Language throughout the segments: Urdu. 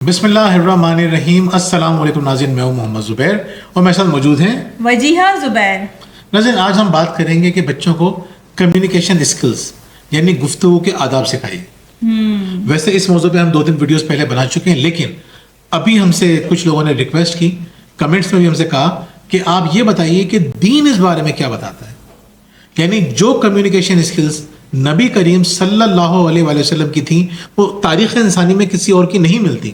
بسم اللہ الرحمن الرحیم. السلام علیکم ناظرین, میں ہوں محمد زبیر اور میرے ساتھ موجود ہیں وجیحہ زبیر. ناظرین, آج ہم بات کریں گے کہ بچوں کو کمیونیکیشن اسکلز یعنی گفتگو کے آداب سکھائیے. ویسے اس موضوع پہ ہم 2-3 ویڈیوز پہلے بنا چکے ہیں, لیکن ابھی ہم سے کچھ لوگوں نے ریکویسٹ کی, کمنٹس میں بھی ہم سے کہا کہ آپ یہ بتائیے کہ دین اس بارے میں کیا بتاتا ہے. یعنی جو کمیونیکیشن اسکلز نبی کریم صلی اللہ علیہ وآلہ وسلم کی تھیں وہ تاریخ انسانی میں کسی اور کی نہیں ملتی.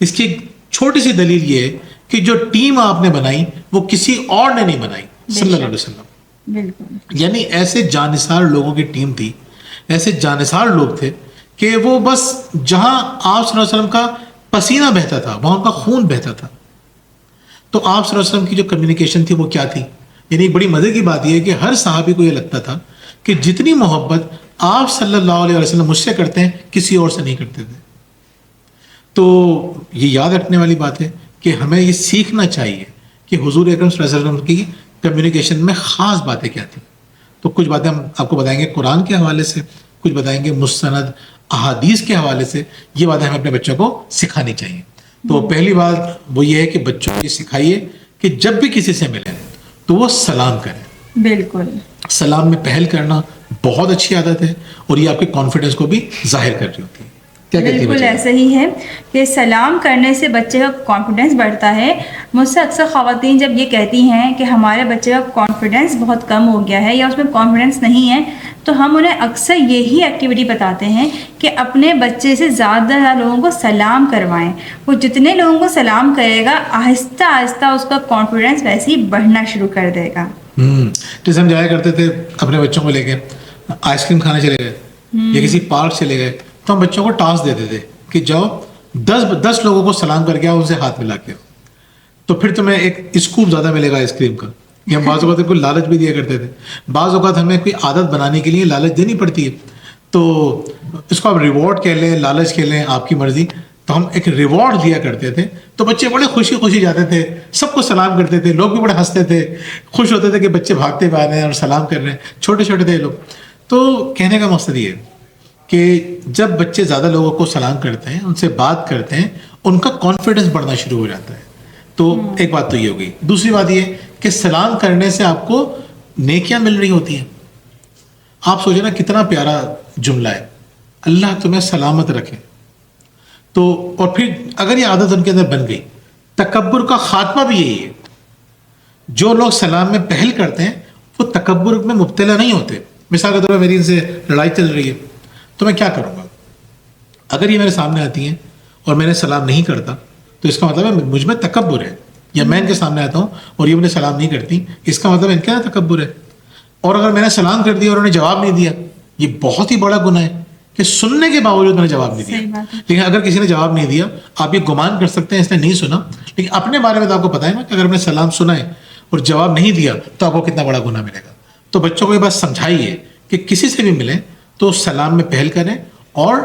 اس کی ایک چھوٹی سی دلیل یہ ہے کہ جو ٹیم آپ نے بنائی وہ کسی اور نے نہیں بنائی, صلی اللہ علیہ وسلم. بالکل. یعنی ایسے جانثار لوگوں کی ٹیم تھی, ایسے جانثار لوگ تھے کہ وہ بس جہاں آپ صلی اللہ علیہ وسلم کا پسینہ بہتا تھا وہاں ان کا خون بہتا تھا. تو آپ صلی اللہ علیہ وسلم کی جو کمیونیکیشن تھی وہ کیا تھی. یعنی بڑی مزے کی بات یہ ہے کہ ہر صحابی کو یہ لگتا تھا کہ جتنی محبت آپ صلی اللہ علیہ وسلم مجھ سے کرتے ہیں کسی اور سے نہیں کرتے تھے. تو یہ یاد رکھنے والی بات ہے کہ ہمیں یہ سیکھنا چاہیے کہ حضور اکرم صلی اللہ علیہ وسلم کی کمیونیکیشن میں خاص باتیں کیا تھیں. تو کچھ باتیں ہم آپ کو بتائیں گے قرآن کے حوالے سے, کچھ بتائیں گے مستند احادیث کے حوالے سے. یہ باتیں ہمیں اپنے بچوں کو سکھانی چاہیے. تو پہلی بات وہ یہ ہے کہ بچوں کو یہ سکھائیے کہ جب بھی کسی سے ملیں تو وہ سلام کریں. بالکل. سلام میں پہل کرنا بہت اچھی عادت ہے اور یہ آپ کے کانفیڈنس کو بھی ظاہر کر رہی ہوتی ہے. بالکل ایسا ہی ہے کہ سلام کرنے سے بچے کا کانفیڈنس بڑھتا ہے. مجھ سے اکثر خواتین جب یہ کہتی ہیں کہ ہمارے بچے کا کانفیڈنس بہت کم ہو گیا ہے یا اس میں کانفیڈنس نہیں ہے, تو ہم انہیں اکثر یہی ایکٹیویٹی بتاتے ہیں کہ اپنے بچے سے زیادہ لوگوں کو سلام کروائیں. وہ جتنے لوگوں کو سلام کرے گا آہستہ آہستہ اس کا کانفیڈنس ویسے ہی بڑھنا شروع کر دے گا. جیسے ہم جایا کرتے تھے اپنے بچوں کو لے کے آئس کریم کھانے چلے گئے یا کسی پارک چلے گئے, تو ہم بچوں کو ٹاسک دیتے تھے کہ جاؤ 10 لوگوں کو سلام کر کے آؤ, ان سے ہاتھ ملا کے آؤ, تو پھر تمہیں ایک اسکوپ زیادہ ملے گا آئس کریم کا. یہ ہم بعض اوقات کوئی لالچ بھی دیا کرتے تھے. بعض اوقات ہمیں کوئی عادت بنانے کے لیے لالچ دینی پڑتی ہے, تو اس کو آپ ریوارڈ کہہ لیں, لالچ کہہ لیں, آپ کی مرضی. تو ہم ایک ریوارڈ دیا کرتے تھے تو بچے بڑے خوشی جاتے تھے, سب کو سلام کرتے تھے, لوگ بھی بڑے ہنستے تھے, خوش ہوتے تھے کہ بچے بھاگتے ہوئے آ رہے ہیں اور سلام کر رہے ہیں. چھوٹے چھوٹے تھے لوگ. تو کہنے کا مقصد یہ ہے کہ جب بچے زیادہ لوگوں کو سلام کرتے ہیں, ان سے بات کرتے ہیں, ان کا کانفیڈنس بڑھنا شروع ہو جاتا ہے. تو ایک بات تو یہ ہو گئی. دوسری بات یہ کہ سلام کرنے سے آپ کو نیکیاں مل رہی ہوتی ہیں. آپ سوچیں نا کتنا پیارا جملہ ہے, اللہ تمہیں سلامت رکھے. تو اور پھر اگر یہ عادت ان کے اندر بن گئی, تکبر کا خاتمہ بھی یہی ہے. جو لوگ سلام میں پہل کرتے ہیں وہ تکبر میں مبتلا نہیں ہوتے. مثال کے طور پر میری ان سے لڑائی چل رہی ہے تو میں کیا کروں گا, اگر یہ میرے سامنے آتی ہیں اور میں نے سلام نہیں کرتا تو اس کا مطلب ہے مجھ میں تکبر ہے. یا میں ان کے سامنے آتا ہوں اور یہ مجھے سلام نہیں کرتی, اس کا مطلب ان کے اندر تکبر ہے. اور اگر میں نے سلام کر دیا اور انہوں نے جواب نہیں دیا, یہ بہت ہی بڑا گناہ ہے کہ سننے کے باوجود میں نے جواب نہیں دیا. لیکن اگر کسی نے جواب نہیں دیا, آپ یہ گمان کر سکتے ہیں اس نے نہیں سنا, لیکن اپنے بارے میں تو آپ کو پتہ ہے نا کہ اگر میں نے سلام سنا ہے اور جواب نہیں دیا تو آپ کو کتنا بڑا گناہ ملے گا. تو بچوں کو یہ بات سمجھائیے کہ کسی سے بھی ملیں تو سلام میں پہل کریں اور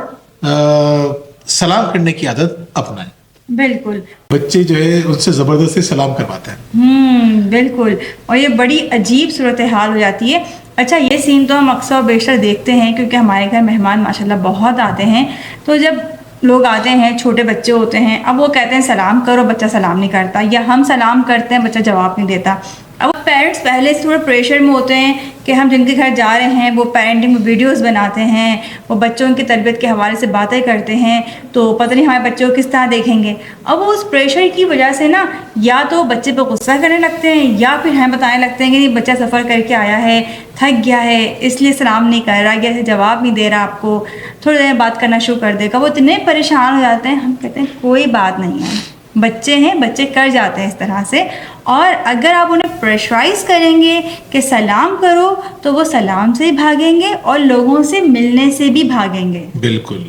سلام کرنے کی عادت اپنائیں. بالکل. بچے جو ہے ان سے زبردستی سلام کرواتے ہیں. بالکل. اور یہ بڑی عجیب صورتحال ہو جاتی ہے. اچھا, یہ سین تو ہم اکثر و بیشتر دیکھتے ہیں کیونکہ ہمارے گھر مہمان ماشاءاللہ بہت آتے ہیں. تو جب لوگ آتے ہیں, چھوٹے بچے ہوتے ہیں, اب وہ کہتے ہیں سلام کرو, بچہ سلام نہیں کرتا, یا ہم سلام کرتے ہیں بچہ جواب نہیں دیتا. اب پیرنٹس پہلے سے تھوڑے پریشر میں ہوتے ہیں کہ ہم جن کے گھر جا رہے ہیں وہ پیرنٹنگ ویڈیوز بناتے ہیں, وہ بچوں کی تربیت کے حوالے سے باتیں کرتے ہیں, تو پتہ نہیں ہمارے بچوں کو کس طرح دیکھیں گے. اب وہ اس پریشر کی وجہ سے نا یا تو بچے پہ غصہ کرنے لگتے ہیں یا پھر ہمیں بتانے لگتے ہیں کہ نہیں بچہ سفر کر کے آیا ہے, تھک گیا ہے, اس لیے سلام نہیں کر رہا, یا ایسے جواب نہیں دے رہا, آپ کو تھوڑی دیر بات کرنا شروع کر دے گا. وہ اتنے پریشان ہو جاتے ہیں. ہم کہتے ہیں کوئی بات نہیں ہے, بچے ہیں, بچے کر جاتے ہیں اس طرح سے. اور اگر آپ انہیں پریشرائز کریں گے کہ سلام کرو تو وہ سلام سے ہی بھاگیں گے اور لوگوں سے ملنے سے بھی بھاگیں گے. بالکل.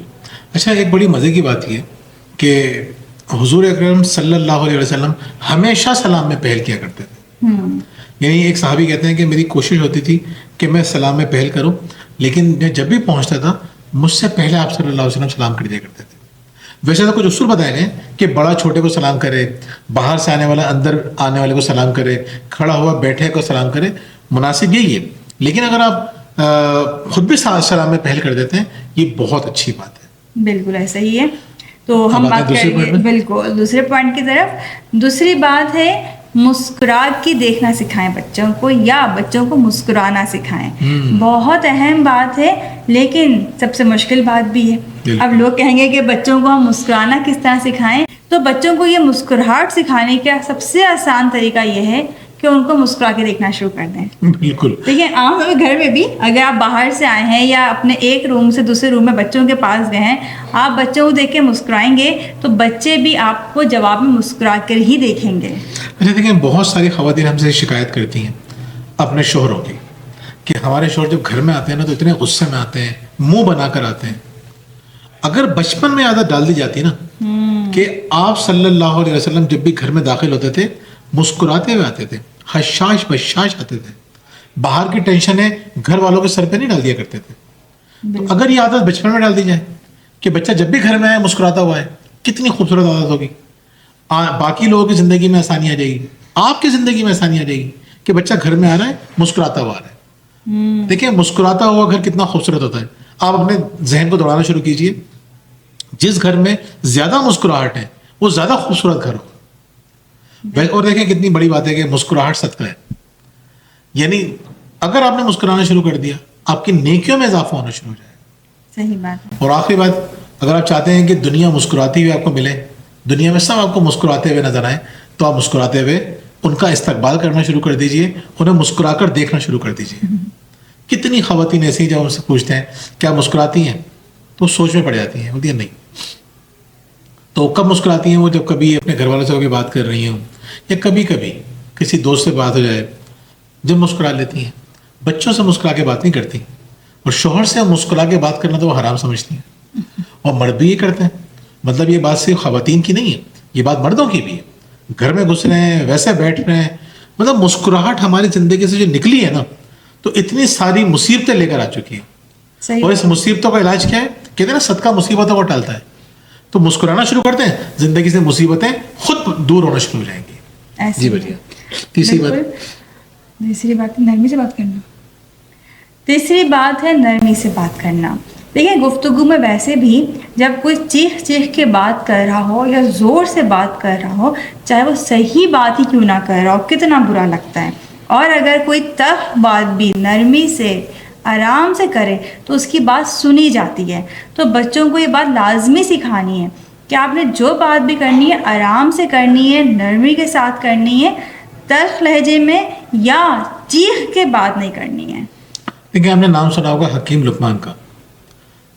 اچھا, ایک بڑی مزے کی بات یہ کہ حضور اکرم صلی اللہ علیہ وسلم ہمیشہ سلام میں پہل کیا کرتے تھے. یعنی ایک صحابی کہتے ہیں کہ میری کوشش ہوتی تھی کہ میں سلام میں پہل کروں, لیکن میں جب بھی پہنچتا تھا مجھ سے پہلے آپ صلی اللہ علیہ وسلم سلام کر دیا کرتے تھے. ویسے تو کچھ اصول بتائے گئے کہ بڑا چھوٹے کو سلام کرے, باہر سے آنے والا اندر آنے والے کو سلام کرے, کھڑا ہوا بیٹھے کو سلام کرے, مناسب یہی ہے. لیکن اگر آپ خود بھی سلام میں پہل کر دیتے ہیں یہ بہت اچھی بات ہے. بالکل ایسا ہی ہے. تو ہم اب آتے ہیں بات دوسرے کریں گے point میں۔ بالکل دوسرے پوائنٹ کی طرف. دوسری بات ہے مسکرا کے دیکھنا سکھائیں بچوں کو، یا بچوں کو مسکرانا سکھائیں. بہت اہم بات ہے لیکن سب سے مشکل بات بھی ہے. بالکل. اب لوگ کہیں گے کہ بچوں کو ہم مسکرانا کس طرح سکھائیں، تو بچوں کو یہ مسکراہٹ سکھانے کا سب سے آسان طریقہ یہ ہے کہ ان کو مسکرا کے دیکھنا شروع کر دیں. بالکل. دیکھیں عام طور پہ گھر میں بھی اگر آپ باہر سے آئے ہیں یا اپنے ایک روم سے دوسرے روم میں بچوں کے پاس گئے ہیں، آپ بچوں کو دیکھ کے مسکرائیں گے تو بچے بھی آپ کو جواب میں مسکرا کر ہی دیکھیں گے. اچھا دیکھیں، بہت ساری خواتین ہم سے شکایت کرتی ہیں اپنے شوہروں کی کہ ہمارے شوہر جب گھر میں آتے ہیں نا تو اتنے غصے میں آتے ہیں، منہ بنا کر آتے ہیں. اگر بچپن میں عادت ڈال دی جاتی نا کہ آپ صلی اللہ علیہ وسلم جب بھی گھر میں داخل ہوتے تھے مسکراتے ہوئے آتے تھے، حشاش بشاش آتے تھے، باہر کی ٹینشنیں گھر والوں کے سر پہ نہیں ڈال دیا کرتے تھے. تو اگر یہ عادت بچپن میں ڈال دی جائے کہ بچہ جب بھی گھر میں آئے مسکراتا ہوا ہے، کتنی خوبصورت عادت ہوگی. باقی لوگوں کی زندگی میں آسانی آ جائے گی، آپ کی زندگی میں آسانی آ جائے گی کہ بچہ گھر میں آ رہا ہے مسکراتا ہوا آ رہا ہے. دیکھیں مسکراتا ہوا گھر کتنا خوبصورت ہوتا ہے. آپ اپنے ذہن کو دوڑانا شروع کیجئے، جس گھر میں زیادہ مسکراہٹ ہے وہ زیادہ خوبصورت گھر ہو. اور دیکھیں کتنی بڑی بات ہے کہ مسکراہٹ صدقہ ہے. یعنی اگر آپ نے مسکرانا شروع کر دیا آپ کی نیکیوں میں اضافہ ہونا شروع ہو جائے. صحیح بات ہے. اور آخری بات، اگر آپ چاہتے ہیں کہ دنیا مسکراتی ہوئی آپ کو ملے، دنیا میں سب آپ کو مسکراتے ہوئے نظر آئیں، تو آپ مسکراتے ہوئے ان کا استقبال کرنا شروع کر دیجئے، انہیں مسکرا کر دیکھنا شروع کر دیجئے. کتنی خواتین ایسی جب ہم سے پوچھتے ہیں کیا مسکراتی ہیں تو سوچ میں پڑ جاتی ہیں، ہوتی ہے نہیں. تو کب مسکراتی ہیں؟ وہ جب کبھی اپنے گھر والوں سے ہو کے بات کر رہی ہوں یا کبھی کبھی کسی دوست سے بات ہو جائے جب مسکرا لیتی ہیں. بچوں سے مسکرا کے بات نہیں کرتی، اور شوہر سے مسکرا کے بات کرنا تو وہ حرام سمجھتی ہیں. اور مرد بھی یہ کرتے ہیں. مطلب یہ بات صرف خواتین کی نہیں ہے، یہ بات مردوں کی بھی ہے. گھر میں گھس رہے ہیں، ویسے بیٹھ رہے ہیں، مطلب مسکراہٹ ہماری زندگی سے جو نکلی ہے نا تو اتنی ساری مصیبتیں لے کر آ چکی ہیں. صحیح. اور اس مصیبتوں کا علاج کیا ہے؟ کہتے ہیں نا صدقہ مصیبتوں کو ٹالتا ہے. تو مسکرانا شروع کرتے ہیں، زندگی سے مصیبتیں خود دور ہونا شروع ہو جائیں گی. ایسے جی ہی بڑھیا. تیسری بات، تیسری بات نرمی سے بات کرنا. تیسری بات ہے نرمی سے بات کرنا. دیکھیں گفتگو میں ویسے بھی جب کوئی چیخ چیخ کے بات کر رہا ہو یا زور سے بات کر رہا ہو، چاہے وہ صحیح بات ہی کیوں نہ کر رہا ہو، کتنا برا لگتا ہے. اور اگر کوئی تلخ بات بھی نرمی سے آرام سے کرے تو اس کی بات سنی جاتی ہے. تو بچوں کو یہ بات لازمی سکھانی ہے کہ آپ نے جو بات بھی کرنی ہے آرام سے کرنی ہے، نرمی کے ساتھ کرنی ہے، تلخ لہجے میں یا چیخ کے بات نہیں کرنی ہے. دیکھیں آپ نے نام سنا ہوگا حکیم لقمان کا.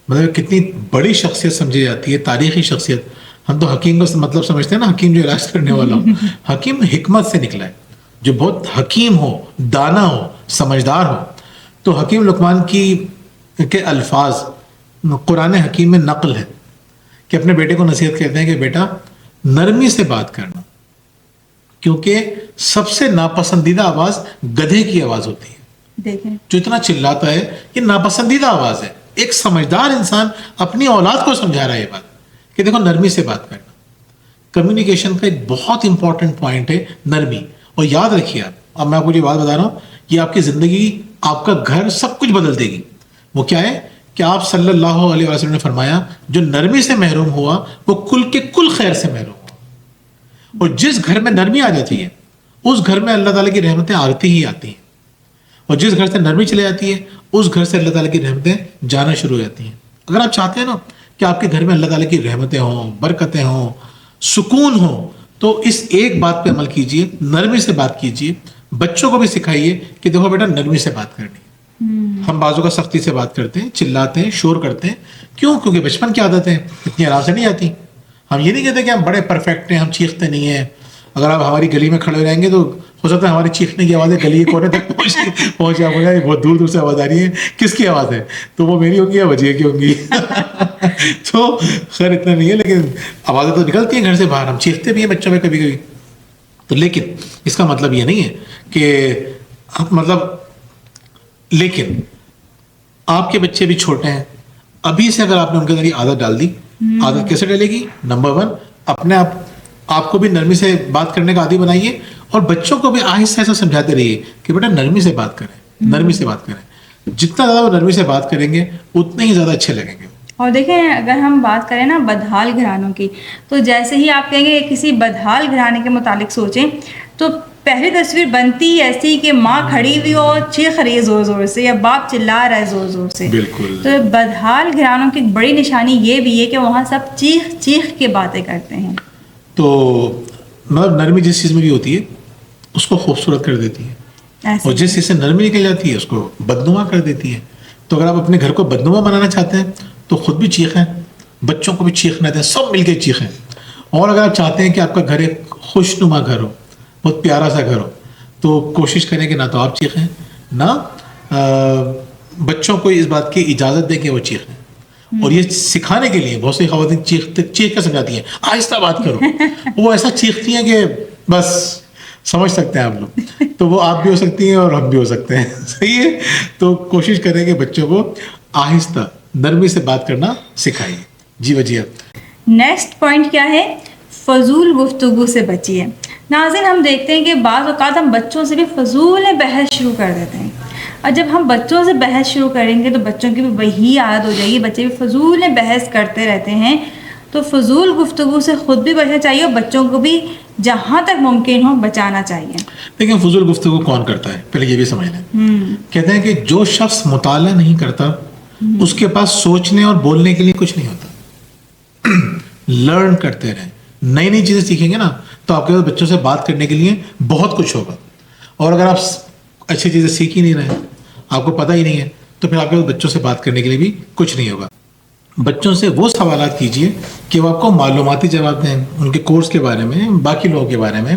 مطلب کتنی بڑی شخصیت سمجھی جاتی ہے، تاریخی شخصیت. ہم تو حکیم کا مطلب سمجھتے ہیں نا حکیم جو علاج کرنے والا ہو. حکیم حکمت سے نکلا ہے، جو بہت حکیم ہو، دانا ہو، سمجھدار ہو. تو حکیم لقمان کے الفاظ قرآن حکیم میں نقل ہے کہ اپنے بیٹے کو نصیحت کہتے ہیں کہ بیٹا نرمی سے بات کرنا، کیونکہ سب سے ناپسندیدہ آواز گدھے کی آواز ہوتی ہے. دیکھیں جو اتنا چلاتا ہے یہ ناپسندیدہ آواز ہے. ایک سمجھدار انسان اپنی اولاد کو سمجھا رہا ہے یہ بات کہ دیکھو نرمی سے بات کرنا. کمیونیکیشن کا ایک بہت امپورٹنٹ پوائنٹ ہے نرمی. اور یاد رکھیے آپ، اب میں آپ کو یہ بات بتا رہا ہوں، یہ آپ کی زندگی، آپ کا گھر، سب کچھ بدل دے گی. وہ کیا ہے کہ آپ صلی اللہ علیہ وسلم نے فرمایا جو نرمی سے محروم ہوا وہ کل کے کل خیر سے محروم ہوا. اور جس گھر میں نرمی آ جاتی ہے اس گھر میں اللہ تعالیٰ کی رحمتیں آتی ہی آتی ہیں. اور جس گھر سے نرمی چلے جاتی ہے اس گھر سے اللہ تعالیٰ کی رحمتیں جانا شروع ہو جاتی ہیں. اگر آپ چاہتے ہیں نا کہ آپ کے گھر میں اللہ تعالیٰ کی رحمتیں ہوں، برکتیں ہوں، سکون ہوں، تو اس ایک بات پہ عمل کیجئے، نرمی سے بات کیجئے. بچوں کو بھی سکھائیے کہ دیکھو بیٹا نرمی سے بات کرنی ہے. ہم بازو کا سختی سے بات کرتے ہیں، چلاتے ہیں، شور کرتے ہیں. کیوں؟ کیونکہ بچپن کی عادتیں اتنی آرام سے نہیں آتی. ہم یہ نہیں کہتے کہ ہم بڑے پرفیکٹ ہیں، ہم چیختے نہیں ہیں. اگر آپ ہماری گلی میں کھڑے رہیں گے تو ہو سکتا ہے ہماری چیخنے کی آوازیں گلی کے کونے تک پہنچ جائے، بہت دور دور سے آواز آ رہی ہے، کس کی آواز ہے؟ تو وہ میری ہوں گی یا وجیہ کی ہوں گی. تو خیر اتنا نہیں ہے، لیکن آوازیں تو نکلتی ہیں گھر سے باہر. ہم چیختے بھی ہیں بچوں میں کبھی کبھی. تو لیکن اس کا مطلب یہ نہیں ہے کہ لیکن آپ کے بچے بھی چھوٹے ہیں. ابھی سے اگر آپ نے ان کے ذریعے عادت ڈال دی، عادت کیسے ڈلے گی؟ نمبر 1، اپنے آپ کو بھی نرمی سے بات کرنے کا عادی بنائیے، اور بچوں کو بھی آہستہ آہستہ سمجھاتے رہیے کہ بیٹا نرمی سے بات کریں، نرمی سے بات کریں. جتنا زیادہ وہ نرمی سے بات کریں گے اتنے ہی زیادہ اچھے لگیں گے. اور دیکھیں اگر ہم بات کریں نا بدحال گھرانوں کی، تو جیسے ہی آپ کہیں گے کسی بدحال گھرانے کے متعلق سوچیں تو پہلی تصویر بنتی ایسی کہ ماں کھڑی ہوئی ہو چیخ رہی ہے زور زور سے، یا باپ چلا رہا ہے زور زور سے. بالکل. تو بدحال گھرانوں کی بڑی نشانی یہ بھی ہے کہ وہاں سب چیخ چیخ کے باتیں کرتے ہیں. تو مطلب نرمی جس چیز میں بھی ہوتی ہے اس کو خوبصورت کر دیتی ہے، اور جس چیز سے نرمی نکل جاتی ہے اس کو بدنما کر دیتی ہے. تو اگر آپ اپنے گھر کو بدنما بنانا چاہتے ہیں تو خود بھی چیخیں، بچوں کو بھی چیخنا دیں، سب مل کے چیخیں. اور اگر آپ چاہتے ہیں کہ آپ کا گھر ایک خوش نما گھر ہو، بہت پیارا سا گھر ہو، تو کوشش کریں کہ نہ تو آپ چیخیں، نہ بچوں کو اس بات کی اجازت دیں کہ وہ چیخیں. اور یہ سکھانے کے لیے بہت سی خواتین چیخ کر سمجھاتی ہیں آہستہ بات کرو. وہ ایسا چیختی ہیں کہ بس سمجھ سکتے ہیں آپ لوگ. تو وہ آپ بھی ہو سکتی ہیں اور ہم بھی ہو سکتے ہیں. صحیح ہے. تو کوشش کریں کہ بچوں کو آہستہ نرمی سے بات کرنا سکھائیے. جی وجیہ. نیکسٹ پوائنٹ کیا ہے؟ فضول گفتگو سے بچیے. ناظرین ہم دیکھتے ہیں کہ بعض اوقات ہم بچوں سے بھی فضول بحث شروع کر دیتے ہیں، اور جب ہم بچوں سے بحث شروع کریں گے تو بچوں کی بھی وہی عادت ہو جائے گی، بچے بھی فضول بحث کرتے رہتے ہیں. تو فضول گفتگو سے خود بھی بچنا چاہیے اور بچوں کو بھی جہاں تک ممکن ہو بچانا چاہیے. لیکن فضول گفتگو کون کرتا ہے پہلے یہ بھی سمجھ لیں. کہتے ہیں کہ جو شخص مطالعہ نہیں کرتا اس کے پاس سوچنے اور بولنے کے لیے کچھ نہیں ہوتا. لرن کرتے رہیں، نئی نئی چیزیں سیکھیں گے نا تو آپ کے پاس بچوں سے بات کرنے کے لیے بہت کچھ ہوگا. اور اگر آپ اچھی چیزیں سیکھ ہی نہیں رہے، آپ کو پتہ ہی نہیں ہے، تو پھر آپ کے پاس بچوں سے بات کرنے کے لیے بھی کچھ نہیں ہوگا. بچوں سے وہ سوالات کیجئے کہ وہ آپ کو معلوماتی جواب دیں ان کے کورس کے بارے میں، باقی لوگوں کے بارے میں،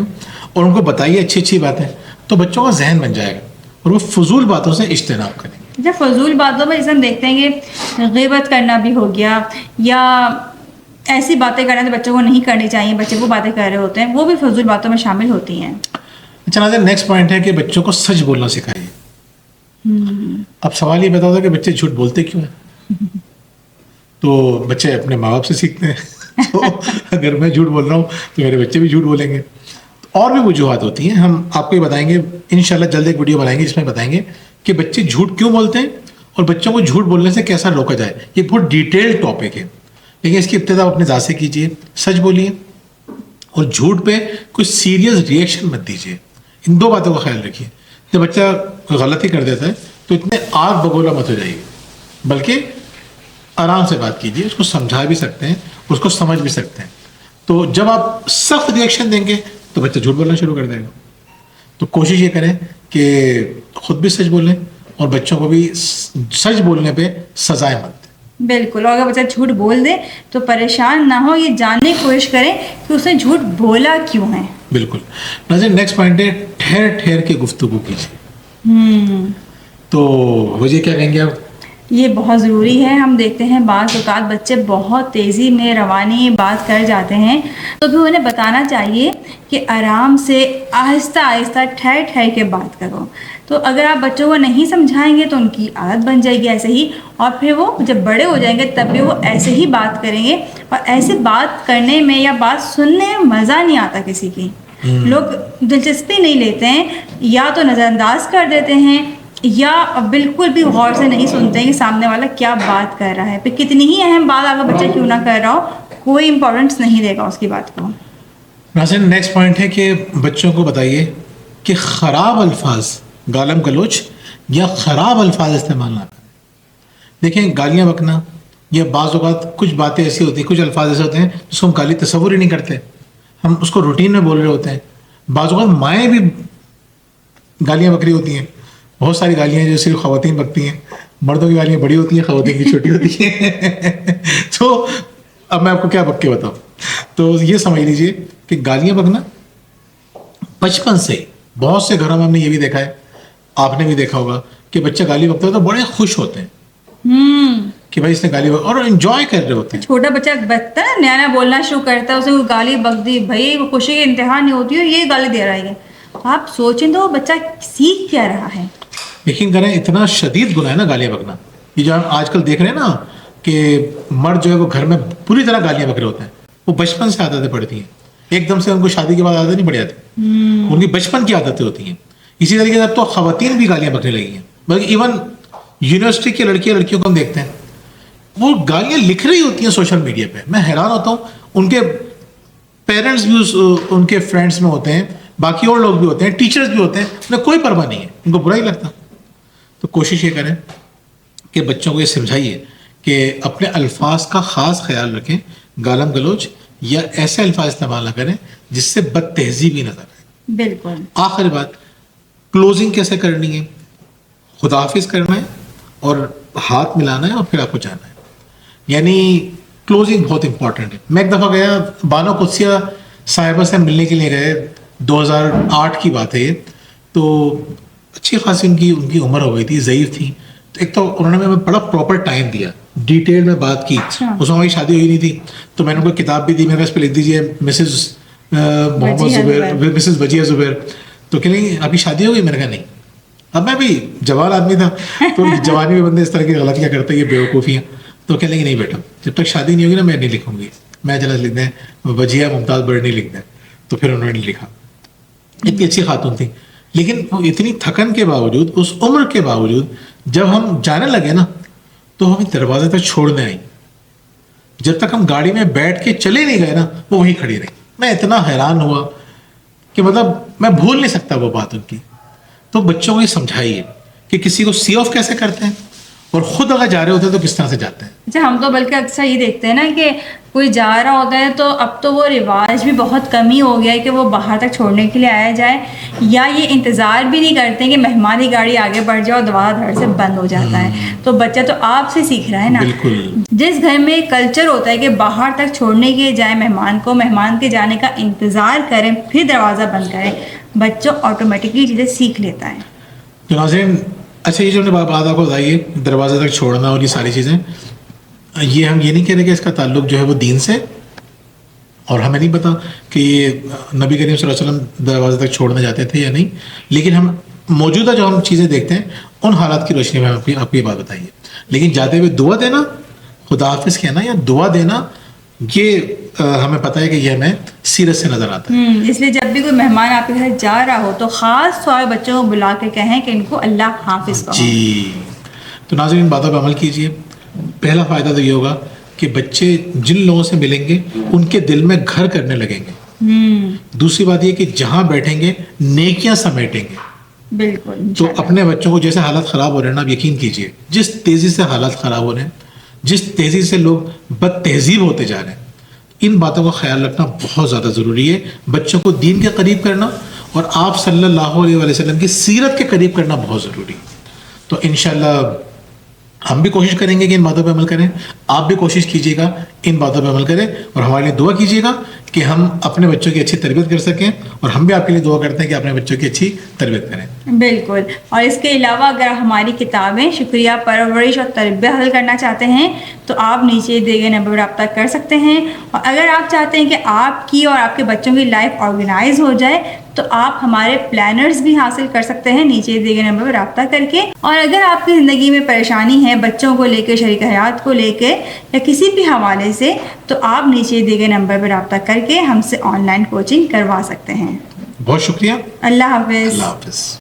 اور ان کو بتائیے اچھی اچھی باتیں. تو بچوں کا ذہن بن جائے گا اور وہ فضول باتوں سے اجتناب کریں گے. جب فضول باتوں میں جیسے ہم دیکھتے ہیں کہ غیبت کرنا بھی ہو گیا، یا ایسی باتیں کرنا تو بچوں کو نہیں کرنی چاہیے، بچے وہ باتیں کر رہے ہوتے ہیں، وہ بھی فضول باتوں میں شامل ہوتی ہیں. اچھا ناظرین، نیکسٹ پوائنٹ ہے کہ بچوں کو سچ بولنا سکھائیے. اب سوال یہ بتا دو کہ بچے جھوٹ بولتے کیوں ہیں؟ تو بچے اپنے ماں باپ سے سیکھتے ہیں. تو اگر میں جھوٹ بول رہا ہوں تو میرے بچے بھی جھوٹ بولیں گے. اور بھی وجوہات ہوتی ہیں، ہم آپ کو یہ بتائیں گے انشاءاللہ جلد ایک ویڈیو بنائیں گے جس میں بتائیں گے کہ بچے جھوٹ کیوں بولتے ہیں اور بچوں کو جھوٹ بولنے سے کیسا روکا جائے. یہ بہت ڈیٹیل ٹاپک ہے، لیکن اس کی ابتدا اپنے ذات سے کیجیے. سچ بولیے اور جھوٹ پہ کوئی سیریس ریئیکشن مت دیجیے. ان دو باتوں کا خیال رکھیے. جب بچہ غلطی کر دیتا ہے تو اتنے آگ بگولا مت ہو جائیے، بلکہ آرام سے بات کیجیے. اس کو سمجھا بھی سکتے ہیں، اس کو سمجھ بھی سکتے ہیں. تو جب آپ سخت ریئیکشن دیں گے تو بچہ جھوٹ بولنا شروع کر دے گا. تو کوشش یہ کریں کہ خود بھی سچ بولیں اور بچوں کو بھی سچ بولنے پہ سزائیں مت دیں. بالکل. اور اگر بچہ جھوٹ بول دے تو پریشان نہ ہو، یہ جاننے کی کوشش کریں کہ اس نے جھوٹ بولا کیوں ہے. بالکل. ناظرین نیکسٹ پوائنٹ ہے ٹھہر ٹھہر کے گفتگو کیجیے. تو وجہ کیا کہیں گے آپ؟ یہ بہت ضروری ہے. ہم دیکھتے ہیں بعض اوقات بچے بہت تیزی میں روانی بات کر جاتے ہیں، تو بھی انہیں بتانا چاہیے کہ آرام سے آہستہ آہستہ ٹھہر ٹھہر کے بات کرو. تو اگر آپ بچوں کو نہیں سمجھائیں گے تو ان کی عادت بن جائے گی ایسے ہی، اور پھر وہ جب بڑے ہو جائیں گے تب بھی وہ ایسے ہی بات کریں گے. اور ایسے بات کرنے میں یا بات سننے میں مزہ نہیں آتا کسی کی. لوگ دلچسپی نہیں لیتے ہیں، یا تو نظر انداز کر دیتے ہیں یا بالکل بھی غور سے نہیں سنتے ہیں کہ سامنے والا کیا بات کر رہا ہے. پھر کتنی ہی اہم بات آپ کا بچہ کیوں نہ کر رہا ہو، کوئی امپورٹنس نہیں دے گا اس کی بات کو. ناظرین نیکسٹ پوائنٹ ہے کہ بچوں کو بتائیے کہ خراب الفاظ، گالم گلوچ یا خراب الفاظ استعمال نہ کریں. دیکھیں گالیاں بکنا یا بعض اوقات کچھ باتیں ایسی ہوتی ہیں، کچھ الفاظ ایسے ہوتے ہیں جس کو ہم گالی تصور ہی نہیں کرتے، ہم اس کو روٹین میں بول رہے ہوتے ہیں. بعض اوقات مائیں بھی گالیاں بک رہی ہوتی ہیں. بہت ساری گالیاں جو صرف خواتین بکتی ہیں. مردوں کی گالیاں بڑی ہوتی ہیں، خواتین کی چھوٹی ہوتی ہیں. تو اب میں آپ کو کیا بک کے بتاؤں. تو یہ سمجھ لیجیے کہ گالیاں بکنا بچپن سے، بہت سے گھروں میں ہم نے یہ بھی دیکھا ہے، آپ نے بھی دیکھا ہوگا کہ بچہ گالی بکتا ہے تو بڑے خوش ہوتے ہیں کہ بھائی اس نے گالی اور انجوائے کر رہے ہوتے ہیں. چھوٹا بچہ بچتا ہے نیا نیا بولنا شروع کرتا ہے، اسے کوئی گالی بک دی، بھائی وہ خوشی کی انتہا نہیں ہوتی ہے، یہ گالی دے رہا ہے. آپ سوچیں تو بچہ سیکھ کیا رہا ہے. یقین کریں اتنا شدید گناہ ہے نا گالیاں بکنا. یہ جو ہم آج کل دیکھ رہے ہیں نا کہ مرد جو ہے وہ گھر میں پوری طرح گالیاں بک رہے ہوتے ہیں، وہ بچپن سے عادتیں پڑتی ہیں. ایک دم سے ان کو شادی کے بعد عادت نہیں پڑ جاتی، ان کی بچپن کی عادتیں ہوتی ہیں. اسی طریقے سے اب تو خواتین بھی گالیاں بکنے لگی ہیں، بلکہ ایون یونیورسٹی کی لڑکیوں کو ہم دیکھتے ہیں وہ گالیاں لکھ رہی ہوتی ہیں سوشل میڈیا پہ. میں حیران ہوتا ہوں. ان کے پیرنٹس بھی ان کے فرینڈس میں ہوتے ہیں, باقی اور لوگ بھی ہوتے ہیں, ٹیچرز بھی ہوتے ہیں, انہیں کوئی پرواہ نہیں ہے, ان کو برا ہی لگتا. تو کوشش یہ کریں کہ بچوں کو یہ سمجھائیے کہ اپنے الفاظ کا خاص خیال رکھیں, گالم گلوچ یا ایسے الفاظ استعمال نہ کریں جس سے بد تہذیبی نظر آئے. بالکل. آخری بات, کلوزنگ کیسے کرنی ہے؟ خدا حافظ کرنا ہے اور ہاتھ ملانا ہے اور پھر آپ کو جانا ہے. یعنی کلوزنگ بہت امپورٹنٹ ہے. میں ایک دفعہ گیا, بانو قدسیہ صاحبہ سے ملنے کے لیے گئے, 2008 کی بات ہے یہ. تو اچھی خاصی ان کی عمر ہو گئی تھی, ضعیف تھی. تو ایک تو انہوں نے ہمیں بڑا پراپر ٹائم دیا, ڈیٹیل میں بات کی. اس میں ہماری شادی ہوئی نہیں تھی, تو میں نے کوئی کتاب بھی دی, میں نے اس پہ لکھ دیجیے مسز محمد زبیر, مسز وجیہ زبیر. تو کہ نہیں آپ کی شادی ہو گئی؟ میں نے کہا نہیں. اب میں بھی جوان آدمی تھا, تو جوانی میں بندے اس طرح کی غلطیاں کرتے ہیں, یہ بیوقوفیاں. تو کہنے لگے نہیں بیٹا, جب تک شادی نہیں ہوگی نا میں نہیں لکھوں گی, میں چلا لکھ دیں وجیہ ممتاز برنی لکھ دیں. تو پھر انہوں نے لکھا. اتنی اچھی خاتون تھی, لیکن وہ اتنی تھکن کے باوجود, اس عمر کے باوجود, جب ہم جانے لگے نا تو ہمیں دروازے تک چھوڑنے آئی. جب تک ہم گاڑی میں بیٹھ کے چلے نہیں گئے نا وہ وہیں کھڑی رہی. میں اتنا حیران ہوا کہ مطلب میں بھول نہیں سکتا وہ بات ان کی. تو بچوں کو یہ سمجھائیے کہ کسی کو سی آف کیسے کرتے ہیں, اور خود اگر جا رہے ہوتے ہیں تو کس طرح سے جاتے ہیں. اچھا, ہم تو بلکہ اکثر یہ دیکھتے ہیں نا کہ کوئی جا رہا ہوتا ہے تو اب تو وہ رواج بھی بہت کم ہی ہو گیا ہے کہ وہ باہر تک چھوڑنے کے لیے آیا جائے, یا یہ انتظار بھی نہیں کرتے کہ مہمان کی گاڑی آگے بڑھ جائے اور دروازہ دھڑ سے بند ہو جاتا ہے. تو بچہ تو آپ سے سیکھ رہا ہے نا. بالکل. جس گھر میں کلچر ہوتا ہے کہ باہر تک چھوڑنے کے جائے مہمان کو, مہمان کے جانے کا انتظار کریں پھر دروازہ بند کریں, بچوں آٹومیٹکلی چیزیں سیکھ لیتا ہے. تو ناظرین, اچھا یہ جو بات آپ کو بتائیے دروازے تک چھوڑنا اور یہ ساری چیزیں, یہ ہم یہ نہیں کہہ رہے کہ اس کا تعلق جو ہے وہ دین سے, اور ہمیں نہیں پتا کہ یہ نبی کریم صلی اللہ علیہ وسلم دروازے تک چھوڑنے جاتے تھے یا نہیں, لیکن ہم موجودہ جو ہم چیزیں دیکھتے ہیں ان حالات کی روشنی میں آپ کو یہ بات بتائیے. لیکن جاتے ہوئے دعا دینا, خدا حافظ کہنا یا دعا دینا, یہ ہمیں پتہ ہے کہ یہ ہمیں سیرت سے نظر آتا ہے. اس لیے جب بھی کوئی مہمان آپ کے گھر جا رہا ہو تو خاص طور بچوں کو بلا کے کہیں کہ ان کو اللہ حافظ کہو. جی. تو ناظرین باتوں پہ عمل کیجیے. پہلا فائدہ تو یہ ہوگا کہ بچے جن لوگوں سے ملیں گے ان کے دل میں گھر کرنے لگیں گے. دوسری بات یہ کہ جہاں بیٹھیں گے نیکیاں سمیٹیں گے. بالکل. تو اپنے بچوں کو جیسے حالات خراب ہو رہے ہیں نا, آپ یقین کیجیے جس تیزی سے حالات خراب ہو رہے ہیں, جس تیزی سے لوگ بد تہذیب ہوتے جا رہے ہیں, ان باتوں کا خیال رکھنا بہت زیادہ ضروری ہے. بچوں کو دین کے قریب کرنا اور آپ صلی اللہ علیہ وسلم کی سیرت کے قریب کرنا بہت ضروری ہے. تو انشاءاللہ ہم بھی کوشش کریں گے کہ ان باتوں پہ عمل کریں, آپ بھی کوشش کیجیے گا ان باتوں پہ عمل کریں, اور ہمارے لیے دعا کیجیے گا کہ ہم اپنے بچوں کی اچھی تربیت کر سکیں, اور ہم بھی آپ کے لیے دعا کرتے ہیں کہ اپنے بچوں کی اچھی تربیت کریں. بالکل. اور اس کے علاوہ اگر ہماری کتابیں شکریہ پرورش اور تربیت حاصل کرنا چاہتے ہیں تو آپ نیچے دیے گئے نمبر پر رابطہ کر سکتے ہیں. اور اگر آپ چاہتے ہیں کہ آپ کی اور آپ کے بچوں کی لائف آرگنائز ہو جائے تو آپ ہمارے پلانرز بھی حاصل کر سکتے ہیں نیچے دیے گئے نمبر پر رابطہ کر کے. اور اگر آپ کی زندگی میں پریشانی ہے بچوں کو لے کے, شریک حیات کو لے کے, یا کسی بھی حوالے سے, تو آپ نیچے دیے گئے نمبر پر رابطہ کر کے ہم سے آن لائن کوچنگ کروا سکتے ہیں. بہت شکریہ. اللہ حافظ. اللہ حافظ.